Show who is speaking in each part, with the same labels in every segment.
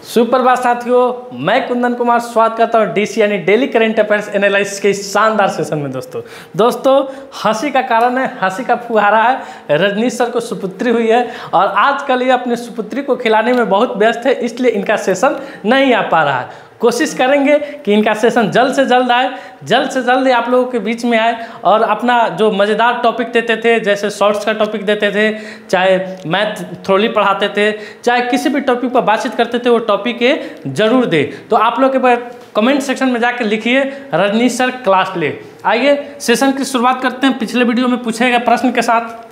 Speaker 1: सुप्रभात साथियों, मैं कुंदन कुमार स्वागत करता हूँ डीसी यानी डेली करंट अफेयर्स एनालिसिस के इस शानदार सेशन में। दोस्तों हंसी का कारण है, हंसी का फुहारा है। रजनीश सर को सुपुत्री हुई है और आजकल ये अपनी सुपुत्री को खिलाने में बहुत व्यस्त है, इसलिए इनका सेशन नहीं आ पा रहा है। कोशिश करेंगे कि इनका सेशन जल्द से जल्द आए, जल्द से जल्द आप लोगों के बीच में आए और अपना जो मज़ेदार टॉपिक देते थे, जैसे शॉर्ट्स का टॉपिक देते थे, चाहे मैथ थ्योरी पढ़ाते थे, चाहे किसी भी टॉपिक पर बातचीत करते थे, वो टॉपिक ये जरूर दे। तो आप लोग के पास कमेंट सेक्शन में जाकर लिखिए रजनीश सर क्लास ले। आइए सेशन की शुरुआत करते हैं पिछले वीडियो में पूछे गए प्रश्न के साथ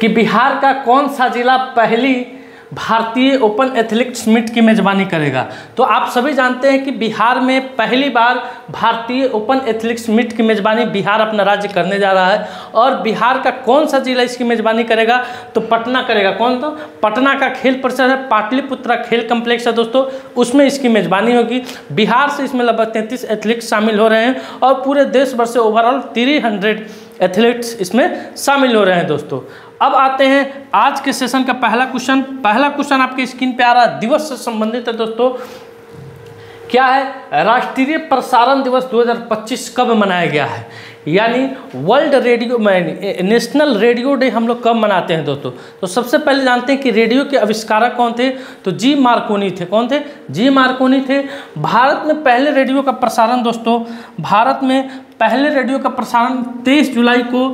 Speaker 1: कि बिहार का कौन सा जिला पहली भारतीय ओपन एथलेटिक्स मीट की मेजबानी करेगा। तो आप सभी जानते हैं कि बिहार में पहली बार भारतीय ओपन एथलेटिक्स मीट की मेजबानी बिहार अपना राज्य करने जा रहा है। और बिहार का कौन सा जिला इसकी मेजबानी करेगा, तो पटना करेगा। कौन? तो पटना का खेल परिसर है, पाटलिपुत्रा खेल कम्प्लेक्स है दोस्तों, उसमें इसकी मेजबानी होगी। बिहार से इसमें लगभग 33 एथलीट्स शामिल हो रहे हैं और पूरे देश भर से ओवरऑल 300 एथलीट्स इसमें शामिल हो रहे हैं दोस्तों। अब आते हैं आज के सेशन का पहला क्वेश्चन आपके स्क्रीन पे आ रहा है, दिवस से संबंधित है दोस्तों। क्या है? राष्ट्रीय प्रसारण दिवस 2025 कब मनाया गया है, यानी world radio national radio day हम लोग कब मनाते हैं दोस्तों। तो सबसे पहले जानते हैं कि रेडियो के आविष्कारक कौन थे, तो जी मार्कोनी थे। कौन थे? जी मार्कोनी थे। भारत में पहले रेडियो का प्रसारण दोस्तों, भारत में पहले रेडियो का प्रसारण 23 जुलाई को,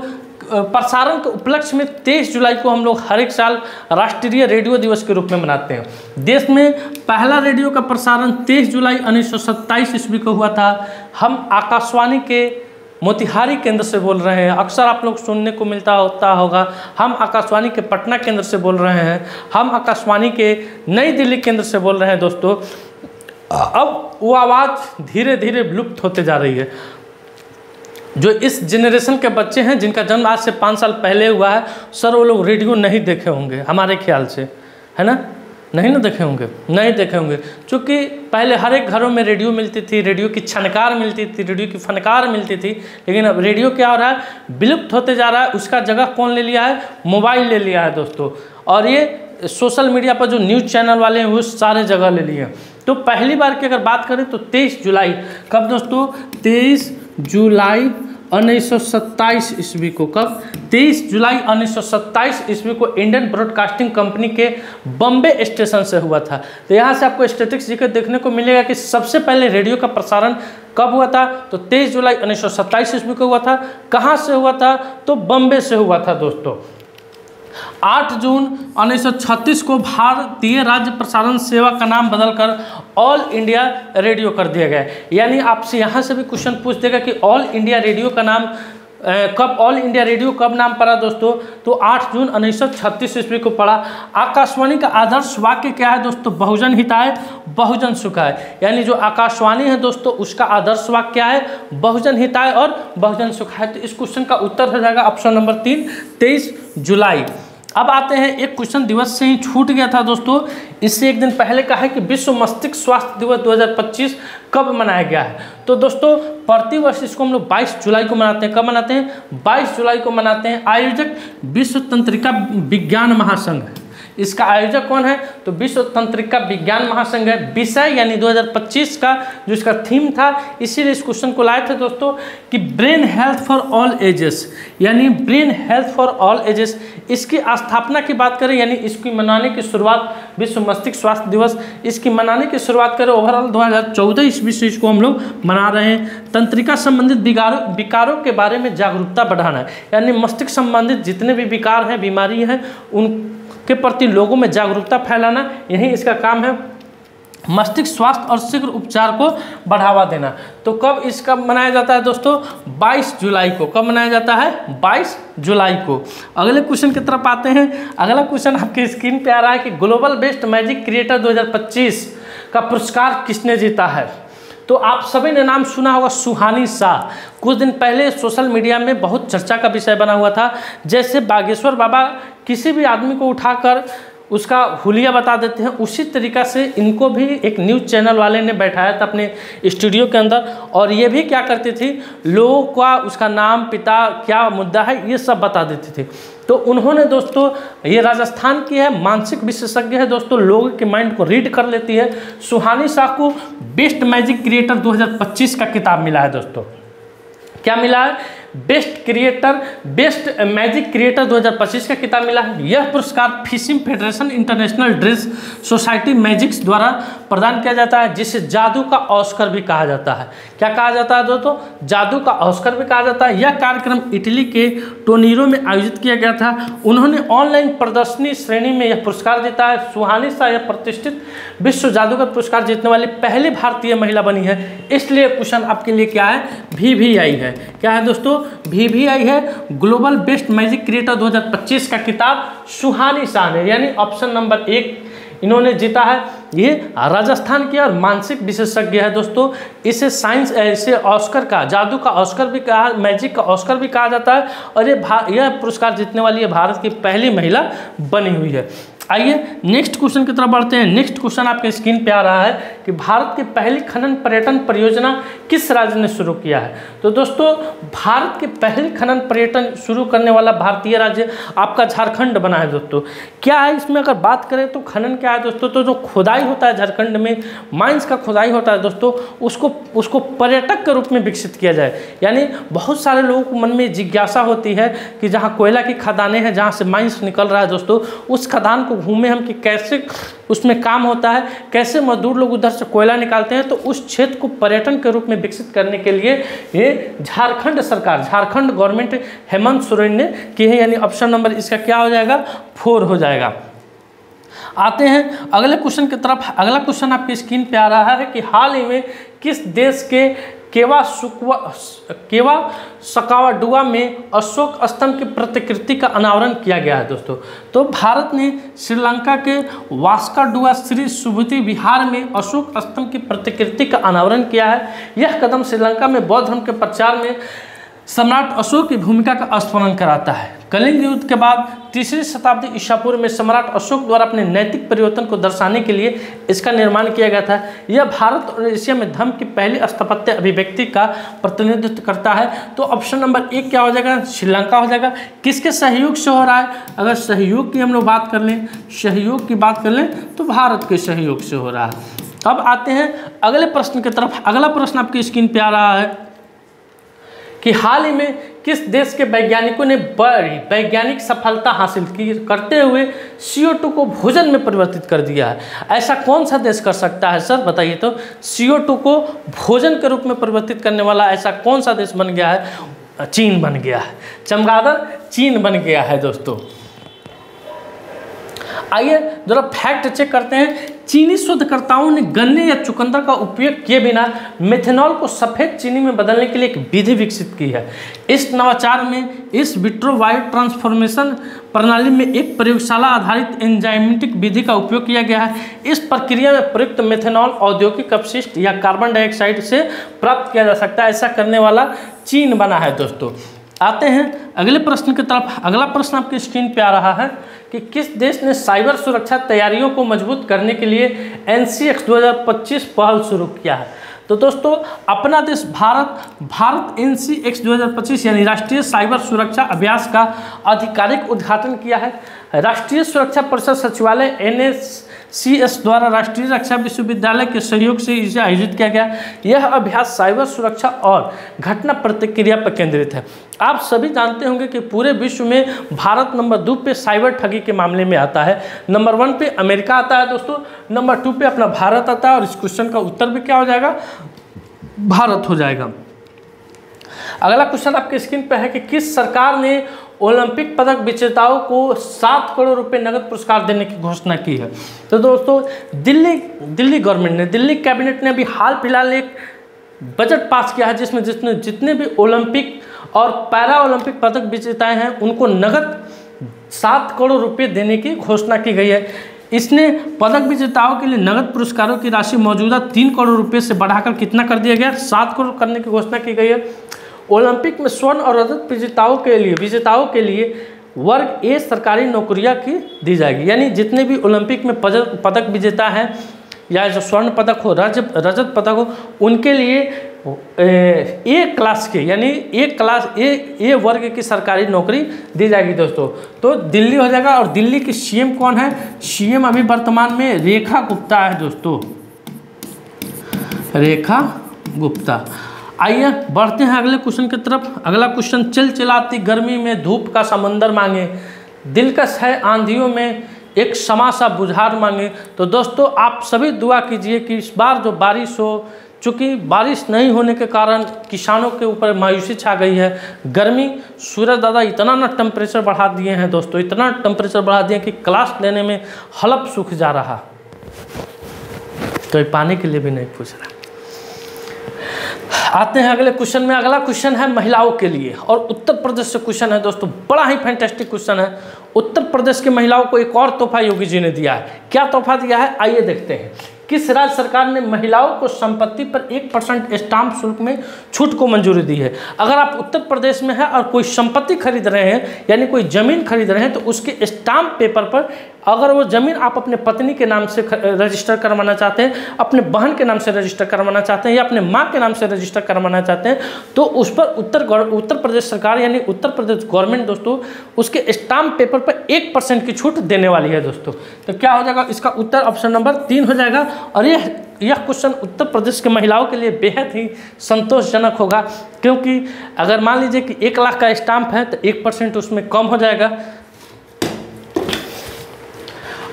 Speaker 1: प्रसारण के उपलक्ष्य में 23 जुलाई को हम लोग हर एक साल राष्ट्रीय रेडियो दिवस के रूप में मनाते हैं। देश में पहला रेडियो का प्रसारण 23 जुलाई 1927 ईस्वी को हुआ था। हम आकाशवाणी के मोतिहारी केंद्र से बोल रहे हैं, अक्सर आप लोग सुनने को मिलता होगा। हम आकाशवाणी के पटना केंद्र से बोल रहे हैं, हम आकाशवाणी के नई दिल्ली केंद्र से बोल रहे हैं दोस्तों। अब वो आवाज़ धीरे धीरे विलुप्त होते जा रही है। जो इस जनरेशन के बच्चे हैं जिनका जन्म आज से 5 साल पहले हुआ है, सर वो लोग रेडियो नहीं देखे होंगे हमारे ख्याल से, है ना? नहीं ना देखे होंगे, नहीं देखे होंगे, क्योंकि पहले हर एक घरों में रेडियो मिलती थी, रेडियो की छनकार मिलती थी, रेडियो की फनकार मिलती थी। लेकिन अब रेडियो क्या हो रहा है, विलुप्त होते जा रहा है। उसका जगह कौन ले लिया है? मोबाइल ले लिया है दोस्तों। और ये सोशल मीडिया पर जो न्यूज़ चैनल वाले हैं वो सारे जगह ले लिए हैं। तो पहली बार की अगर बात करें तो 23 जुलाई, कब दोस्तों? 23 जुलाई 1927 ईस्वी को। कब? 23 जुलाई 1927 ईस्वी को इंडियन ब्रॉडकास्टिंग कंपनी के बम्बे स्टेशन से हुआ था। तो यहाँ से आपको स्टैटिस्टिक्स देखने को मिलेगा कि सबसे पहले रेडियो का प्रसारण कब हुआ था, तो 23 जुलाई 1927 ईस्वी को हुआ था। कहाँ से हुआ था? तो बम्बे से हुआ था दोस्तों। 8 जून 1936 को भारतीय राज्य प्रसारण सेवा का नाम बदलकर ऑल इंडिया रेडियो कर दिया गया। यानी आपसे यहाँ से भी क्वेश्चन पूछ देगा कि ऑल इंडिया रेडियो का नाम कब, ऑल इंडिया रेडियो कब नाम पड़ा दोस्तों? तो 8 जून 1936 ईस्वी को पड़ा। आकाशवाणी का आदर्श वाक्य क्या है दोस्तों? बहुजन हिताय बहुजन सुखाय। यानी जो आकाशवाणी है दोस्तों उसका आदर्श वाक्य क्या है? बहुजन हिताय और बहुजन सुखाय। तो इस क्वेश्चन का उत्तर हो जाएगा ऑप्शन नंबर 3, 23 जुलाई। अब आते हैं, एक क्वेश्चन दिवस से ही छूट गया था दोस्तों, इससे एक दिन पहले का है कि विश्व मस्तिष्क स्वास्थ्य दिवस 2025 कब मनाया गया है। तो दोस्तों प्रतिवर्ष इसको हम लोग 22 जुलाई को मनाते हैं। कब मनाते हैं? 22 जुलाई को मनाते हैं। आयोजक विश्व तंत्रिका विज्ञान महासंघ, इसका आयोजक कौन है? तो विश्व तंत्रिका विज्ञान महासंघ है। विषय यानी 2025 का जो इसका थीम था, इसीलिए इस क्वेश्चन को लाए थे दोस्तों कि brain health for all ages, यानी brain health for all ages. इसकी स्थापना की बात करें, यानी इसकी मनाने की शुरुआत, विश्व मस्तिष्क स्वास्थ्य दिवस इसकी मनाने की शुरुआत करें ओवरऑल 2014 ईस्वी से इसको हम लोग मना रहे हैं। तंत्रिका संबंधित विकारों के बारे में जागरूकता बढ़ाना, यानी मस्तिष्क संबंधित जितने भी विकार हैं, बीमारी हैं, उन के प्रति लोगों में जागरूकता फैलाना, यही इसका काम है। मस्तिष्क स्वास्थ्य और शीघ्र उपचार को बढ़ावा देना। तो कब इसका मनाया जाता है दोस्तों? 22 जुलाई को। कब मनाया जाता है? 22 जुलाई को। अगले क्वेश्चन की तरफ आते हैं। अगला क्वेश्चन आपके स्क्रीन पे आ रहा है कि ग्लोबल बेस्ट मैजिक क्रिएटर 2025 का पुरस्कार किसने जीता है। तो आप सभी ने नाम सुना होगा सुहानी शाह। कुछ दिन पहले सोशल मीडिया में बहुत चर्चा का विषय बना हुआ था। जैसे बागेश्वर बाबा किसी भी आदमी को उठाकर उसका हुलिया बता देते हैं, उसी तरीक़ा से इनको भी एक न्यूज़ चैनल वाले ने बैठाया था अपने स्टूडियो के अंदर, और ये भी क्या करती थी, लोगों का उसका नाम, पिता, क्या मुद्दा है, ये सब बता देती थी। तो उन्होंने दोस्तों, ये राजस्थान की है, मानसिक विशेषज्ञ है दोस्तों, लोगों के माइंड को रीड कर लेती है। सुहानी शाह को बेस्ट मैजिक क्रिएटर 2025 का खिताब मिला है दोस्तों। क्या मिला है? बेस्ट मैजिक क्रिएटर 2025 का खिताब मिला है। यह पुरस्कार fishing federation international dress society मैजिक्स द्वारा प्रदान किया जाता है, जिसे जादू का ऑस्कर भी कहा जाता है। क्या कहा जाता है दोस्तों? जादू का ऑस्कर भी कहा जाता है। यह कार्यक्रम इटली के टोनीरो में आयोजित किया गया था। उन्होंने ऑनलाइन प्रदर्शनी श्रेणी में यह पुरस्कार जीता है। सुहानी शाह यह प्रतिष्ठित विश्व जादूगर पुरस्कार जीतने वाली पहली भारतीय महिला बनी है। इसलिए क्वेश्चन आपके लिए क्या है? VVI है। क्या है दोस्तों? VVI है, ग्लोबल बेस्ट मैजिक क्रिएटर 2025 का खिताब सुहानी शाह ने, यानी ऑप्शन नंबर 1 इन्होंने जीता है। ये राजस्थान के और मानसिक विशेषज्ञ है दोस्तों। इसे साइंस, इसे ऑस्कर का, जादू का ऑस्कर भी कहा, मैजिक का ऑस्कर भी कहा जाता है, और यह पुरस्कार जीतने वाली ये भारत की पहली महिला बनी हुई है। आइए नेक्स्ट क्वेश्चन की तरफ बढ़ते हैं। नेक्स्ट क्वेश्चन आपके स्क्रीन पे आ रहा है कि भारत की पहली खनन पर्यटन परियोजना किस राज्य ने शुरू किया है? तो दोस्तों, भारत की पहली खनन पर्यटन शुरू करने वाला भारतीय राज्य आपका झारखंड बना है दोस्तों। क्या है इसमें अगर बात करें तो खनन क्या है दोस्तों? तो जो खुदाई होता है झारखंड में, माइंस का खुदाई होता है दोस्तों, उसको पर्यटक के रूप में विकसित किया जाए। यानी बहुत सारे लोगों को मन में जिज्ञासा होती है कि जहाँ कोयला की खदानें हैं, जहाँ से माइंस निकल रहा है दोस्तों, उस खदान को घूमे हम कि कैसे उसमें काम होता है, कैसे मजदूर लोग उधर से कोयला निकालते हैं। तो उस क्षेत्र को पर्यटन के रूप में विकसित करने के लिए ये झारखंड सरकार, झारखंड गवर्नमेंट हेमंत सोरेन ने की है, यानी ऑप्शन नंबर इसका क्या हो जाएगा? 4 हो जाएगा। आते हैं अगले क्वेश्चन की तरफ। अगला क्वेश्चन आपकी स्क्रीन पे आ रहा है कि हाल ही में किस देश के केवा सकावाडुआ में अशोक स्तंभ की प्रतिकृति का अनावरण किया गया है दोस्तों? तो भारत ने श्रीलंका के वास्कोडुआ श्री सुबुति विहार में अशोक स्तंभ की प्रतिकृति का अनावरण किया है। यह कदम श्रीलंका में बौद्ध धर्म के प्रचार में सम्राट अशोक की भूमिका का स्मरण कराता है। कलिंग युद्ध के बाद 3री शताब्दी ईसा पूर्व में सम्राट अशोक द्वारा अपने नैतिक परिवर्तन को दर्शाने के लिए इसका निर्माण किया गया था। यह भारत और एशिया में धर्म की पहली स्थापत्य अभिव्यक्ति का प्रतिनिधित्व करता है। तो ऑप्शन नंबर 1 क्या हो जाएगा? श्रीलंका हो जाएगा। किसके सहयोग से हो रहा है? अगर सहयोग की हम लोग बात कर लें, सहयोग की बात कर लें तो भारत के सहयोग से हो रहा है। अब आते हैं अगले प्रश्न की तरफ। अगला प्रश्न आपकी स्क्रीन पर आ रहा है कि हाल ही में किस देश के वैज्ञानिकों ने बड़ी वैज्ञानिक सफलता हासिल की करते हुए CO2 को भोजन में परिवर्तित कर दिया है? ऐसा कौन सा देश कर सकता है सर, बताइए तो? CO2 को भोजन के रूप में परिवर्तित करने वाला ऐसा कौन सा देश बन गया है? चीन बन गया है। चमगादड़ चीन बन गया है दोस्तों। आइए जरा फैक्ट चेक करते हैं। चीनी शोधकर्ताओं ने गन्ने या चुकंदर का उपयोग किए बिना मेथनॉल को सफ़ेद चीनी में बदलने के लिए एक विधि विकसित की है। इस नवाचार में इस विट्रो बायो ट्रांसफॉर्मेशन प्रणाली में एक प्रयोगशाला आधारित एंजाइमेटिक विधि का उपयोग किया गया है। इस प्रक्रिया में प्रयुक्त मेथनॉल औद्योगिक अपशिष्ट या कार्बन डाइऑक्साइड से प्राप्त किया जा सकता है। ऐसा करने वाला चीन बना है दोस्तों। आते हैं अगले प्रश्न की तरफ। अगला प्रश्न आपकी स्क्रीन पे आ रहा है कि किस देश ने साइबर सुरक्षा तैयारियों को मजबूत करने के लिए NCX 2025 पहल शुरू किया है? तो दोस्तों, अपना देश भारत NCX 2025 यानी राष्ट्रीय साइबर सुरक्षा अभ्यास का आधिकारिक उद्घाटन किया है। राष्ट्रीय सुरक्षा परिषद सचिवालय NSCS द्वारा राष्ट्रीय रक्षा विश्वविद्यालय के सहयोग से इसे आयोजित किया गया। यह अभ्यास साइबर सुरक्षा और घटना प्रतिक्रिया पर केंद्रित है। आप सभी जानते होंगे कि पूरे विश्व में भारत नंबर 2 पे साइबर ठगी के मामले में आता है। नंबर 1 पे अमेरिका आता है दोस्तों, नंबर 2 पे अपना भारत आता है। और इस क्वेश्चन का उत्तर भी क्या हो जाएगा? भारत हो जाएगा। अगला क्वेश्चन आपके स्क्रीन पे है कि किस सरकार ने ओलंपिक पदक विजेताओं को 7 करोड़ रुपए नगद पुरस्कार देने की घोषणा की है? तो दोस्तों, दिल्ली गवर्नमेंट ने, दिल्ली कैबिनेट ने अभी हाल फिलहाल एक बजट पास किया है जिसमें जितने भी ओलंपिक और पैरा ओलंपिक पदक विजेताएं हैं उनको नगद 7 करोड़ रुपए देने की घोषणा की गई है। इसने पदक विजेताओं के लिए नगद पुरस्कारों की राशि मौजूदा 3 करोड़ रुपए से बढ़ाकर कितना कर दिया गया? 7 करोड़ करने की घोषणा की गई है। ओलंपिक में स्वर्ण और रजत विजेताओं के लिए वर्ग ए सरकारी नौकरियां की दी जाएगी। यानी जितने भी ओलंपिक में पदक विजेता हैं या जो स्वर्ण पदक हो, रजत पदक हो, उनके लिए ए क्लास के यानी ए वर्ग की सरकारी नौकरी दी जाएगी दोस्तों। तो दिल्ली हो जाएगा। और दिल्ली की सीएम कौन है? सीएम अभी वर्तमान में रेखा गुप्ता है दोस्तों, रेखा गुप्ता। आइए बढ़ते हैं अगले क्वेश्चन की तरफ। अगला क्वेश्चन, चिलचिलाती गर्मी में धूप का समंदर मांगे, दिलकश है आंधियों में एक समा सा बुझार मांगे। तो दोस्तों आप सभी दुआ कीजिए कि इस बार जो बारिश हो, चूँकि बारिश नहीं होने के कारण किसानों के ऊपर मायूसी छा गई है। गर्मी, सूरज दादा इतना ना टेम्परेचर बढ़ा दिए हैं दोस्तों, इतना टेम्परेचर बढ़ा दिए कि क्लास लेने में हलफ सूख जा रहा, कोई पानी के लिए भी नहीं पूछ रहा। आते हैं अगले क्वेश्चन में। अगला क्वेश्चन है महिलाओं के लिए और उत्तर प्रदेश से क्वेश्चन है दोस्तों, बड़ा ही फैंटास्टिक क्वेश्चन है। उत्तर प्रदेश की महिलाओं को एक और तोहफा योगी जी ने दिया है। क्या तोहफा दिया है, आइए देखते हैं। किस राज्य सरकार ने महिलाओं को संपत्ति पर 1% स्टाम्प शुल्क में छूट को मंजूरी दी है? अगर आप उत्तर प्रदेश में हैं और कोई संपत्ति खरीद रहे हैं यानी कोई ज़मीन खरीद रहे हैं तो उसके स्टाम्प पेपर पर अगर वो ज़मीन आप अपने पत्नी के नाम से रजिस्टर करवाना चाहते हैं, अपने बहन के नाम से रजिस्टर करवाना चाहते हैं या अपने माँ के नाम से रजिस्टर करवाना चाहते हैं, तो उस पर उत्तर प्रदेश सरकार यानी उत्तर प्रदेश गवर्नमेंट दोस्तों उसके स्टाम्प पेपर पर 1% की छूट देने वाली है दोस्तों। तो क्या हो जाएगा, इसका उत्तर ऑप्शन नंबर 3 हो जाएगा। और यह क्वेश्चन उत्तर प्रदेश के महिलाओं के लिए बेहद ही संतोषजनक होगा, क्योंकि अगर मान लीजिए कि 1 लाख का स्टाम्प है तो 1% उसमें कम हो जाएगा।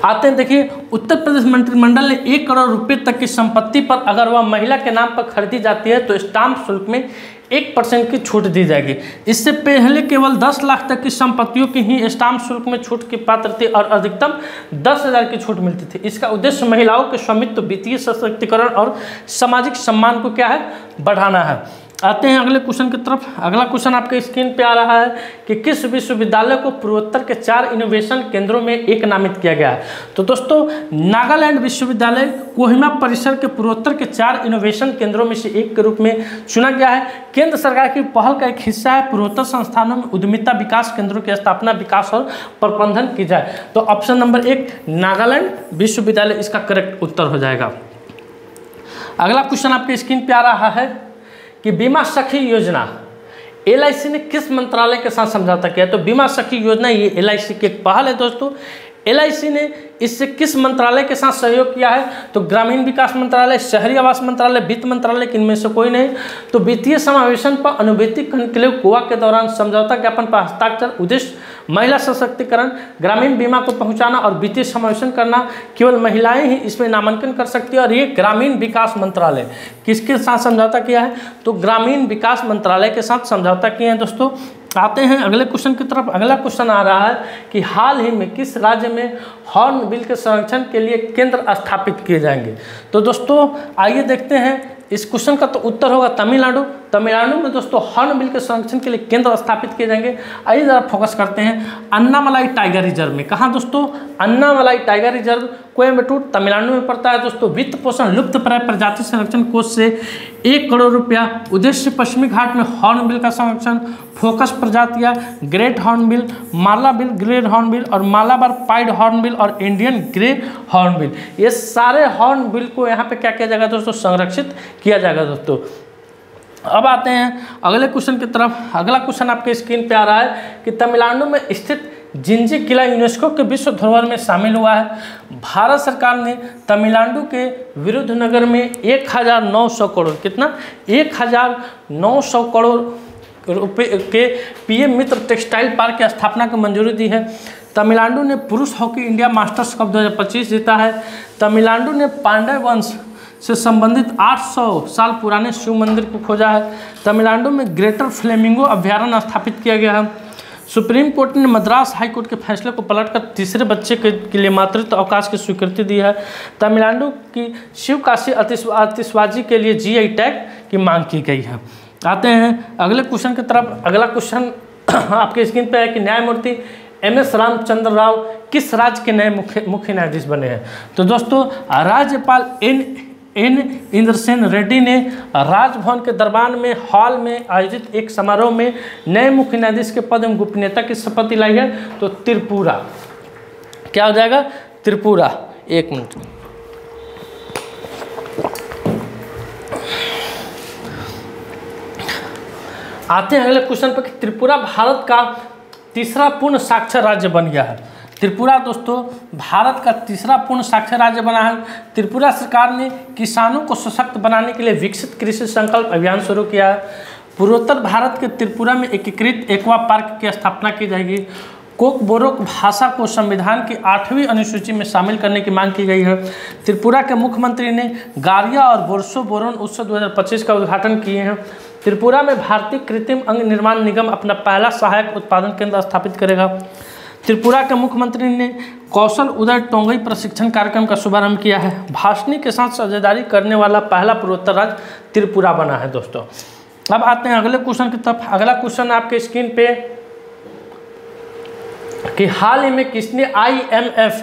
Speaker 1: आते हैं, देखिए उत्तर प्रदेश मंत्रिमंडल ने 1 करोड़ रुपए तक की संपत्ति पर अगर वह महिला के नाम पर खरीदी जाती है तो स्टाम्प शुल्क में 1% की छूट दी जाएगी। इससे पहले केवल 10 लाख तक की संपत्तियों की ही स्टाम्प शुल्क में छूट की पात्र थी और अधिकतम 10,000 की छूट मिलती थी। इसका उद्देश्य महिलाओं के स्वामित्व, वित्तीय सशक्तिकरण और सामाजिक सम्मान को क्या है, बढ़ाना है। आते हैं अगले क्वेश्चन की तरफ। अगला क्वेश्चन आपके स्क्रीन पे आ रहा है कि किस विश्वविद्यालय को पूर्वोत्तर के 4 इनोवेशन केंद्रों में एक नामित किया गया है? तो दोस्तों नागालैंड विश्वविद्यालय कोहिमा परिसर के पूर्वोत्तर के 4 इनोवेशन केंद्रों में से एक के रूप में चुना गया है। केंद्र सरकार की पहल का एक हिस्सा है पूर्वोत्तर संस्थानों में उद्यमिता विकास केंद्रों की स्थापना, विकास और प्रबंधन की जाए। तो ऑप्शन नंबर 1 नागालैंड विश्वविद्यालय इसका करेक्ट उत्तर हो जाएगा। अगला क्वेश्चन आपके स्क्रीन पे आ रहा है कि बीमा सखी योजना LIC ने किस मंत्रालय के साथ समझौता किया? तो बीमा सखी योजना ये LIC की एक पहल है दोस्तों। LIC ने इससे किस मंत्रालय के साथ सहयोग किया है? तो ग्रामीण विकास मंत्रालय, शहरी आवास मंत्रालय, वित्त मंत्रालय, इनमें से कोई नहीं। तो वित्तीय समावेशन पर अनुभूति कॉन्क्लेव गोवा के दौरान समझौता ज्ञापन पर हस्ताक्षर, उद्देश्य महिला सशक्तिकरण, ग्रामीण बीमा को पहुंचाना और वित्तीय समावेशन करना। केवल महिलाएं ही इसमें नामांकन कर सकती है। और ये ग्रामीण विकास मंत्रालय किसके साथ समझौता किया है? तो ग्रामीण विकास मंत्रालय के साथ समझौता किए हैं दोस्तों। आते हैं अगले क्वेश्चन की तरफ। अगला क्वेश्चन आ रहा है कि हाल ही में किस राज्य में हॉर्नबिल के संरक्षण के लिए केंद्र स्थापित किए जाएंगे? तो दोस्तों आइए देखते हैं। इस क्वेश्चन का तो उत्तर होगा तमिलनाडु। तमिलनाडु में दोस्तों हॉर्नबिल के संरक्षण के लिए केंद्र स्थापित किए जाएंगे। आइए जरा फोकस करते हैं अन्नामलाई टाइगर रिजर्व में। कहाँ दोस्तों? अन्नामलाई टाइगर रिजर्व कोयम्बटूर तमिलनाडु में पड़ता है दोस्तों। वित्त पोषण लुप्तप्राय प्रजाति संरक्षण कोष से 1 करोड़ रुपया। उद्देश्य पश्चिमी घाट में हॉर्नबिल का संरक्षण। फोकस प्रजातियाँ ग्रेट हॉर्नबिल, मालाबिल ग्रे हॉर्नबिल और मालाबार पाइड हॉर्नबिल और इंडियन ग्रे हॉर्नबिल। ये सारे हॉर्नबिल को यहाँ पे क्या किया जाएगा दोस्तों? संरक्षित किया जाएगा दोस्तों। अब आते हैं अगले क्वेश्चन की तरफ। अगला क्वेश्चन आपके स्क्रीन पे आ रहा है कि तमिलनाडु में स्थित जिंजी किला यूनेस्को के विश्व धरोहर में शामिल हुआ है। भारत सरकार ने तमिलनाडु के विरुधनगर में 1900 करोड़, कितना? 1900 करोड़ रुपए के PM मित्र टेक्सटाइल पार्क की स्थापना की मंजूरी दी है। तमिलनाडु ने पुरुष हॉकी इंडिया मास्टर्स कप 2025 जीता है। तमिलनाडु ने पांड्या वंश से संबंधित 800 साल पुराने शिव मंदिर को खोजा है। तमिलनाडु में ग्रेटर फ्लेमिंगो अभ्यारण्य स्थापित किया गया है। सुप्रीम कोर्ट ने मद्रास हाई कोर्ट के फैसले को पलटकर तीसरे बच्चे के लिए मातृत्व अवकाश की स्वीकृति दी है। तमिलनाडु की शिव काशी आतिशबाजी के लिए GI टैग की मांग की गई है। आते हैं अगले क्वेश्चन की तरफ। अगला क्वेश्चन आपके स्क्रीन पे है कि न्यायमूर्ति MS रामचंद्र राव किस राज्य के नए मुख्य न्यायाधीश बने हैं? तो दोस्तों राज्यपाल एन इंद्रसेन रेड्डी ने राजभवन के दरबार में हॉल में आयोजित एक समारोह में नए मुख्य न्यायाधीश के पद एवं गोपनीयता की शपथ दिलाई है? तो त्रिपुरा। क्या हो जाएगा? त्रिपुरा। एक मिनट, आते हैं अगले क्वेश्चन पर कि त्रिपुरा भारत का तीसरा पूर्ण साक्षर राज्य बन गया है। त्रिपुरा दोस्तों भारत का तीसरा पूर्ण साक्षर राज्य बना है। त्रिपुरा सरकार ने किसानों को सशक्त बनाने के लिए विकसित कृषि संकल्प अभियान शुरू किया है। पूर्वोत्तर भारत के त्रिपुरा में एकीकृत एक्वा पार्क की स्थापना की जाएगी। कोकबोरोक भाषा को संविधान की 8वीं अनुसूची में शामिल करने की मांग की गई है। त्रिपुरा के मुख्यमंत्री ने गारिया और बोरसो बोरोन उत्सव 2025 का उद्घाटन किए हैं। त्रिपुरा में भारतीय कृत्रिम अंग निर्माण निगम अपना पहला सहायक उत्पादन केंद्र स्थापित करेगा। त्रिपुरा के मुख्यमंत्री ने कौशल उदय टोंगई प्रशिक्षण कार्यक्रम का शुभारंभ किया है। भाषणी के साथ साझेदारी करने वाला पहला पूर्वोत्तर राज्य त्रिपुरा बना है दोस्तों। अब आते हैं अगले क्वेश्चन की तरफ। अगला क्वेश्चन आपके स्क्रीन पे कि हाल ही में किसने IMF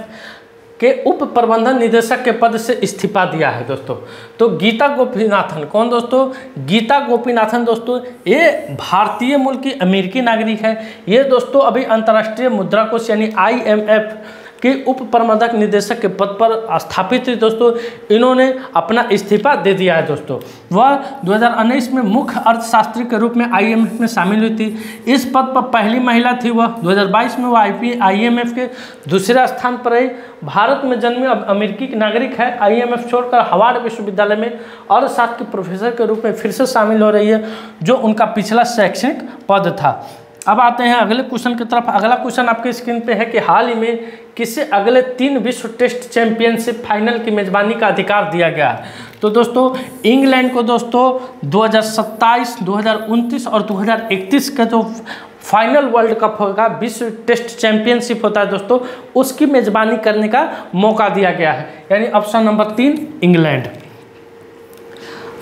Speaker 1: के उप प्रबंधन निदेशक के पद से इस्तीफा दिया है दोस्तों? तो गीता गोपीनाथन। कौन दोस्तों? गीता गोपीनाथन दोस्तों ये भारतीय मूल की अमेरिकी नागरिक है। ये दोस्तों अभी अंतर्राष्ट्रीय मुद्रा कोष यानी IMF के उप प्रबंधक निदेशक के पद पर स्थापित थी दोस्तों। इन्होंने अपना इस्तीफा दे दिया है दोस्तों। वह 2019 में मुख्य अर्थशास्त्री के रूप में IMF में शामिल हुई थी। इस पद पर पहली महिला थी वह। 2022 में वह IMF के दूसरे स्थान पर रही। भारत में जन्मी अमेरिकी की नागरिक है। IMF छोड़कर हार्वर्ड विश्वविद्यालय में अर्थशास्त्र के प्रोफेसर के रूप में फिर से शामिल हो रही है, जो उनका पिछला शैक्षणिक पद था। अब आते हैं अगले क्वेश्चन की तरफ। अगला क्वेश्चन आपके स्क्रीन पे है कि हाल ही में किसे अगले 3 विश्व टेस्ट चैंपियनशिप फाइनल की मेजबानी का अधिकार दिया गया है? तो दोस्तों इंग्लैंड को दोस्तों 2027, 2029 और 2031 का जो फाइनल वर्ल्ड कप होगा, विश्व टेस्ट चैंपियनशिप होता है दोस्तों, उसकी मेजबानी करने का मौका दिया गया है, यानी ऑप्शन नंबर 3 इंग्लैंड।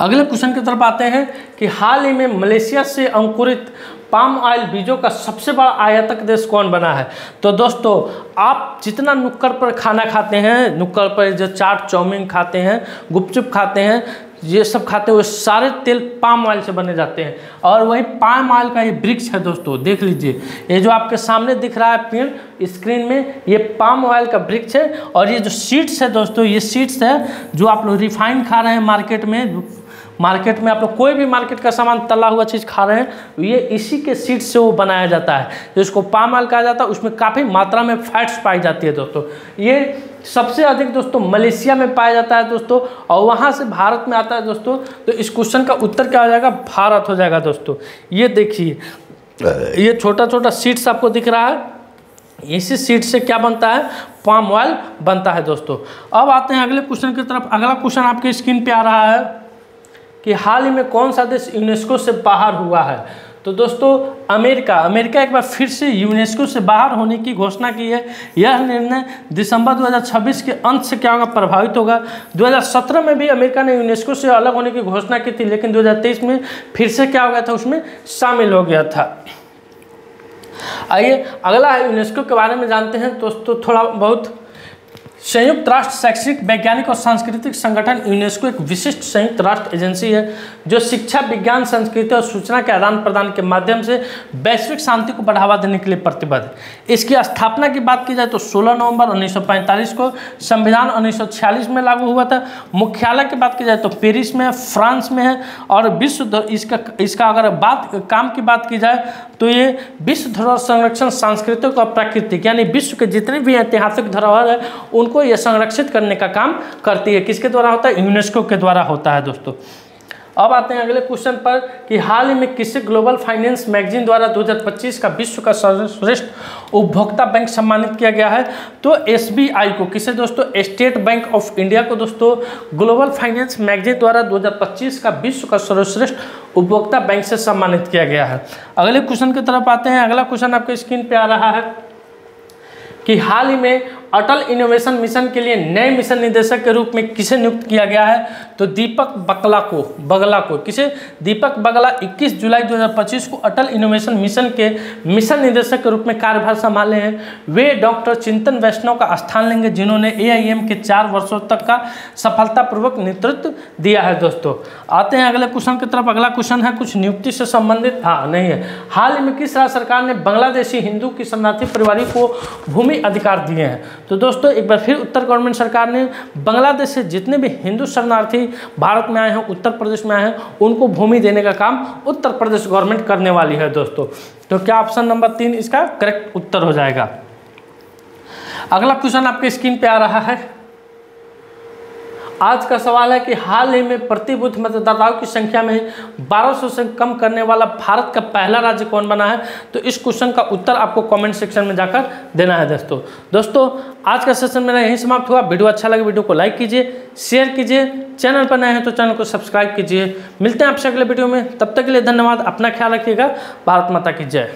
Speaker 1: अगले क्वेश्चन की तरफ आते हैं कि हाल ही में मलेशिया से अंकुरित पाम ऑयल बीजों का सबसे बड़ा आयातक देश कौन बना है? तो दोस्तों आप जितना नुक्कड़ पर खाना खाते हैं, नुक्कड़ पर जो चाट चाउमीन खाते हैं, गुपचुप खाते हैं, ये सब खाते हैं, वो सारे तेल पाम ऑयल से बने जाते हैं। और वही पाम ऑयल का ये वृक्ष है दोस्तों, देख लीजिए, ये जो आपके सामने दिख रहा है पेड़ स्क्रीन में, ये पाम ऑयल का वृक्ष है। और ये जो सीड्स है दोस्तों, ये सीड्स है जो आप लोग रिफाइंड खा रहे हैं मार्केट में आप लोग कोई भी मार्केट का सामान तला हुआ चीज़ खा रहे हैं, ये इसी के सीड से वो बनाया जाता है, जिसको पाम ऑयल कहा जाता है। उसमें काफ़ी मात्रा में फैट्स पाई जाती है दोस्तों। ये सबसे अधिक दोस्तों मलेशिया में पाया जाता है दोस्तों, और वहाँ से भारत में आता है दोस्तों। तो इस क्वेश्चन का उत्तर क्या हो जाएगा? भारत हो जाएगा दोस्तों। ये देखिए, ये छोटा छोटा सीड्स आपको दिख रहा है, इसी सीड से क्या बनता है? पाम ऑयल बनता है दोस्तों। अब आते हैं अगले क्वेश्चन की तरफ। अगला क्वेश्चन आपके स्क्रीन पे आ रहा है कि हाल ही में कौन सा देश यूनेस्को से बाहर हुआ है? तो दोस्तों अमेरिका एक बार फिर से यूनेस्को से बाहर होने की घोषणा की है। यह निर्णय दिसंबर 2026 के अंत से क्या होगा? प्रभावित होगा। 2017 में भी अमेरिका ने यूनेस्को से अलग होने की घोषणा की थी, लेकिन 2023 में फिर से क्या हो गया था? उसमें शामिल हो गया था। आइए अगला है यूनेस्को के बारे में जानते हैं दोस्तों थोड़ा बहुत। संयुक्त राष्ट्र शैक्षणिक वैज्ञानिक और सांस्कृतिक संगठन यूनेस्को एक विशिष्ट संयुक्त राष्ट्र एजेंसी है जो शिक्षा, विज्ञान, संस्कृति और सूचना के आदान प्रदान के माध्यम से वैश्विक शांति को बढ़ावा देने के लिए प्रतिबद्ध है। इसकी स्थापना की बात की जाए तो 16 नवंबर 1945 को, संविधान 1946 में लागू हुआ था। मुख्यालय की बात की जाए तो पेरिस में है, फ्रांस में है। और विश्व इसका अगर काम की बात की जाए तो ये विश्व धरोहर संरक्षण, सांस्कृतिक और प्राकृतिक, यानी विश्व के जितने भी ऐतिहासिक धरोहर है उनको ये संरक्षित करने का काम करती है। किसके द्वारा होता है? यूनेस्को के द्वारा होता है दोस्तों। अब आते हैं अगले क्वेश्चन पर कि हाल ही में किसे ग्लोबल फाइनेंस मैगजीन द्वारा 2025 का विश्व का सर्वश्रेष्ठ उपभोक्ता बैंक सम्मानित किया गया है? तो SBI को। किसे दोस्तों? स्टेट बैंक ऑफ इंडिया को दोस्तों ग्लोबल फाइनेंस मैगजीन द्वारा 2025 का विश्व का सर्वश्रेष्ठ उपभोक्ता बैंक से सम्मानित किया गया है। अगले क्वेश्चन की तरफ आते हैं। अगला क्वेश्चन आपके स्क्रीन पे आ रहा है कि हाल ही में अटल इनोवेशन मिशन के लिए नए मिशन निदेशक के रूप में किसे नियुक्त किया गया है? तो दीपक बगला को किसे? दीपक बगला 21 जुलाई 2025 को अटल इनोवेशन मिशन के मिशन निदेशक के रूप में कार्यभार संभाले हैं। वे डॉक्टर चिंतन वैष्णव का स्थान लेंगे, जिन्होंने AIM के 4 वर्षों तक का सफलतापूर्वक नेतृत्व दिया है। दोस्तों आते हैं अगले क्वेश्चन की तरफ। अगला क्वेश्चन है कुछ नियुक्ति से संबंधित, नहीं है। हाल ही में किस राज्य सरकार ने बांग्लादेशी हिंदू की शरणार्थी परिवारों को भूमि अधिकार दिए हैं? तो दोस्तों एक बार फिर उत्तर गवर्नमेंट सरकार ने बांग्लादेश से जितने भी हिंदू शरणार्थी भारत में आए हैं, उत्तर प्रदेश में आए हैं, उनको भूमि देने का काम उत्तर प्रदेश गवर्नमेंट करने वाली है। दोस्तों तो क्या ऑप्शन नंबर 3 इसका करेक्ट उत्तर हो जाएगा। अगला क्वेश्चन आपके स्क्रीन पे आ रहा है। आज का सवाल है कि हाल ही में प्रति बूथ मतदाताओं की संख्या में 1200 से कम करने वाला भारत का पहला राज्य कौन बना है? तो इस क्वेश्चन का उत्तर आपको कमेंट सेक्शन में जाकर देना है। दोस्तों आज का सेशन मेरा यहीं समाप्त हुआ। वीडियो अच्छा लगे वीडियो को लाइक कीजिए, शेयर कीजिए, चैनल पर नए हैं तो चैनल को सब्सक्राइब कीजिए। मिलते हैं आपसे अगले वीडियो में, तब तक के लिए धन्यवाद। अपना ख्याल रखिएगा। भारत माता की जय।